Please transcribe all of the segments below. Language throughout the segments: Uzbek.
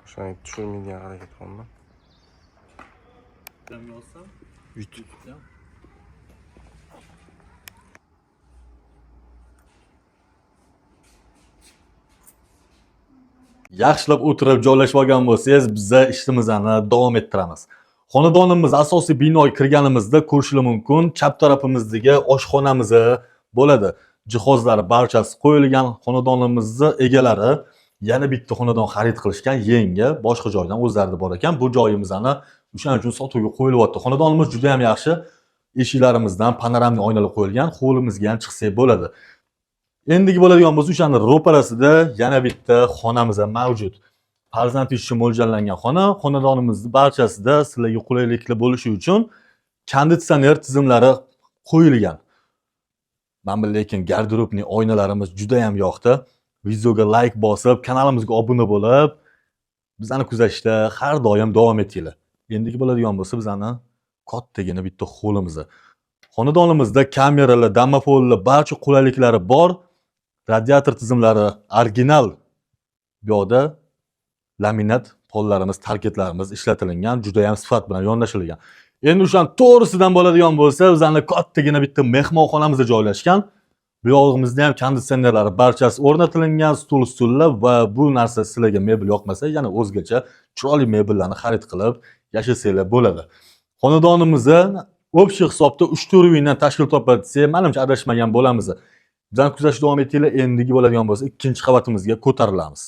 Shuni tushirmaydigan harakat qilaman. Yozsam YouTube. yaxshilab o'tirib joylashib olgan bo'lsangiz, biz ishimizni davom ettiramiz. Xonadonimiz asosiy binoga kirganimizda ko'rishingiz mumkin, chap tarafimizdagi oshxonamiz bo'ladi. Jihozlari barchasi qo'yilgan. Xonadonimizning egalari yana bitta xonadon xarid qilishgan, yangi, boshqa joydan o'zlari bor ekan. Bu joyimizni o'shaning uchun sotuvga qo'yilyapti. Xonadonimiz juda ham yaxshi. Eshiklarimizdan panoramli oynalar qo'yilgan. Hovlimizga ham chiqsak bo'ladi. Endigi bo'ladigan bo'lsa, o'shani ro'parasida yana bitta xonamiz ham mavjud. Farzand uchun mo'ljallangan xona. Xonadonimizning barchasida sizlarga qulaylikli bo'lishi uchun konditsioner tizimlari qo'yilgan. Mana lekin garderobning oynalarimiz juda ham yoqdi. Videoga like bosib, kanalimizga obuna bo'lib, bizani kuzatishda har doim davom etinglar. Endigi bo'ladigan bo'lsa, bizani kattagina bitta hovlimiz. Xonadonimizda kameralar, domofonlar, barcha qulayliklari bor. Radiator tizimlari original. Bu yoqda laminat pollarimiz, tarketlarimiz ishlatilgan, juda ham sifat bilan yondashilgan. Endi o'shan to'g'risidan bo'ladigan bo'lsa, bizning kattagina bitta mehmonxonamizda joylashgan. Bu yog'imizda ham konditsionerlari barchasi o'rnatilgan, stullar va bu narsa sizlarga mebel yoqmasa, yana o'zgacha chiroyli mebellarni xarid qilib yashasanglar bo'ladi. Xonadonimizni общий hisobda 3-4 uydan tashkil topadi desa, menimcha adashmagan bo'lamiz. Bizani kuzatishda davom etinglar. Endigi bo'ladigan bo'lsa, ikkinchi qavatimizga ko'tarilamiz.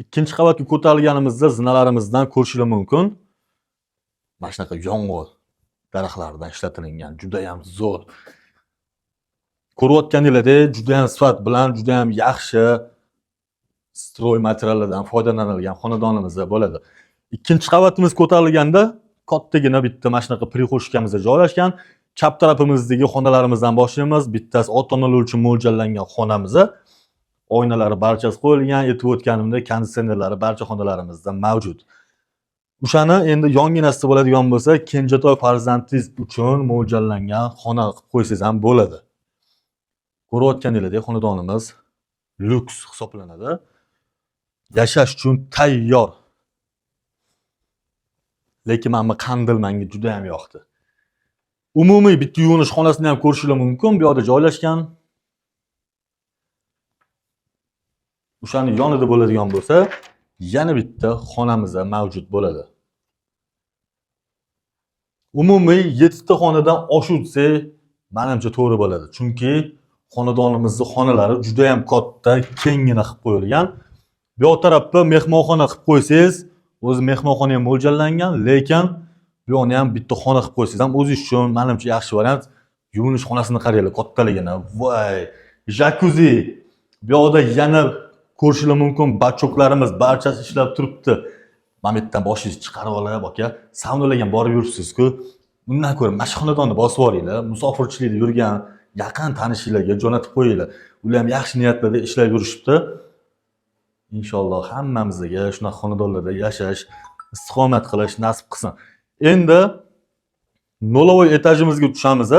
Ikkinchi qavatga ko'tarilganimizda zinalarimizdan ko'rishingiz mumkin. Mana shunaqa yong'oq daraxtlaridan ishlatilgan, juda ham zo'r. Ko'rayotganinglardek, juda ham sifat bilan, juda ham yaxshi stroy materiallardan foydalanilgan xonadonimiz bo'ladi. Ikkinchi qavatimiz ko'tarilganda kattagina bitta mana shunaqa prixoshkamizda joylashgan. Chap tarafimizdagi xonalarimizdan boshlaymiz. Bittasi ota-onalar uchun mo'ljallangan xonamiz. Oynalari barchasi qo'yilgan, aytib o'tganimdek konditsionerlari barcha xonalarimizda mavjud. O'shani endi yonginasida bo'ladigan bo'lsa, kenjatoy farzandingiz uchun mo'ljallangan xona qilib qo'ysangiz ham bo'ladi. Ko'rayotganinglardek xonadonimiz lyuks hisoblanadi. Yashash uchun tayyor. Lekin mana qandil menga juda ham yoqdi. Umumiy bitta yuvinish xonasini ham ko'rishingiz mumkin. Bu yerda joylashgan. O'shani yonida bo'ladigan bo'lsa, yana bitta xonamiz ham mavjud bo'ladi. Umumiy 7 ta xonadan oshuvsa, menimcha to'g'ri bo'ladi. Chunki xonadonimizning xonalari juda ham katta, kengina qilib qo'yilgan. Bu yoq tarafda mehmonxona qilib qo'ysangiz, o'zi mehmonxona ham mo'ljallangan, lekin bu yoqni ham bitta xona qilib qo'ysangiz ham o'zi uchun menimcha yaxshi variant. Yuvinish xonasini qaranglar, kattaligini. Voy, jakuzi. Bu yoqda yana ko'rishingiz mumkin, bachoklarimiz barchasi ishlab turibdi. Mana bu yerdan boshingizni chiqarib olib, aka, saunalarga borib yuribsiz-ku. Bundan ko'ra mana shu xonadonni bosib olinglar, musofirchilikda yurgan yaqin tanishlarga jo'natib qo'yinglar. Ular ham yaxshi niyatlarda ishlab yurishibdi. Inshaalloh hammamizga shunaqa xonadonlarda yashash, istiqomat qilish nasib qilsin. Endi nolovoy etajimizga tushamiz.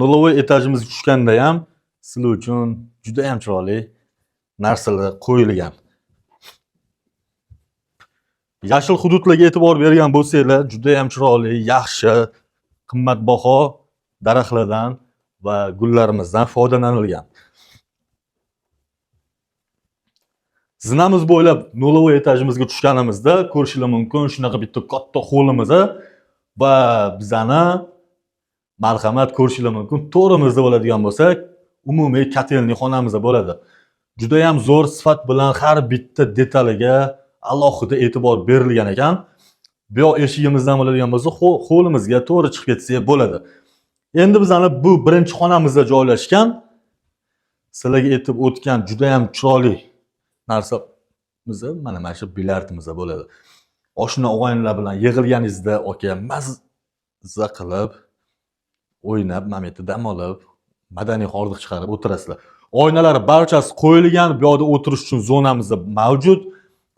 Nolovoy etajimizga tushganda ham sizlar uchun juda ham chiroyli narsalar qo'yilgan. Yashil hududlarga e'tibor bergan bo'lsanglar, juda ham chiroyli, yaxshi, qimmatbaho daraxtlardan va gullarimizdan foydalanilgan. Zinamiz bo'ylab nolovoy etajimizga tushganimizda ko'rishingiz mumkin, shunaqa bitta katta hovlimiz va bizani marhamat ko'rishingiz mumkin. To'g'rimizda bo'ladigan bo'lsa, umumiy kotelni xonamiz bo'ladi. Juda ham zo'r sifat bilan har bitta detaliga alohida e'tibor berilgan ekan. Bu yoq eshigimizdan bo'ladigan bo'lsa, hovlimizga to'g'ri chiqib ketsak bo'ladi. Endi bizani bu birinchi xonamizda joylashgan. Sizlarga aytib o'tgan juda ham chiroyli narsamiz mana shu bilardimiz bo'ladi. Oshna o'g'aynilar bilan yig'ilganingizda aka mazza qilib o'ynab, mana bu yerda dam olib, madaniy hordiq chiqarib o'tirasizlar. Oynalari barchasi qo'yilgan. Bu yoqda o'tirish uchun zonamiz mavjud.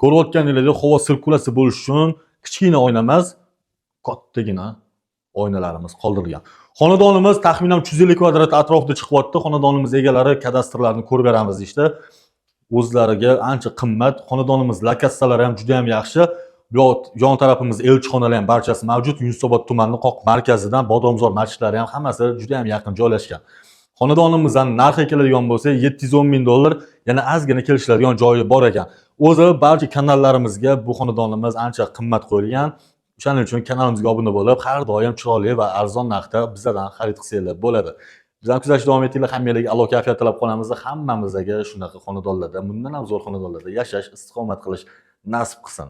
Ko'rayotganinglardek havo sirkulyatsiya bo'lish uchun kichkina oyna emas, kattagina oynalarimiz qoldirilgan. Xonadonimiz taxminan 350 kvadrat atrofida chiqyapti. Xonadonimiz egalari kadastrlarni ko'rib beramiz deyishdi. O'zlariga ancha qimmat. Xonadonimiz lokatsiyalari ham juda ham yaxshi. Bu yon tarafimiz elchixonalar ham barchasi mavjud. Yunusobod tumanining qoq markazidan Bodomzor masjidlari ham hammasi juda ham yaqin joylashgan. Xonadonimizdan narxi keladigan bo'lsa 710 ming dollar, yana ozgina kelishiladigan joyi bor ekan. O'zi barcha kanallarimizga bu xonadonimiz ancha qimmat qo'yilgan. Shuning uchun kanalimizga obuna bo'lib, har doim chiroyli va arzon narxda bizdan xarid qilsanglar bo'ladi. Bizdan kuzatishni davom etinglar. Hammalarga Alloh kayfiyat tilab qolamiz. Hammamizga shunaqa xonadonlarda, bundan ham zo'r xonadonlarda yashash, istiqomat qilish nasib qilsin.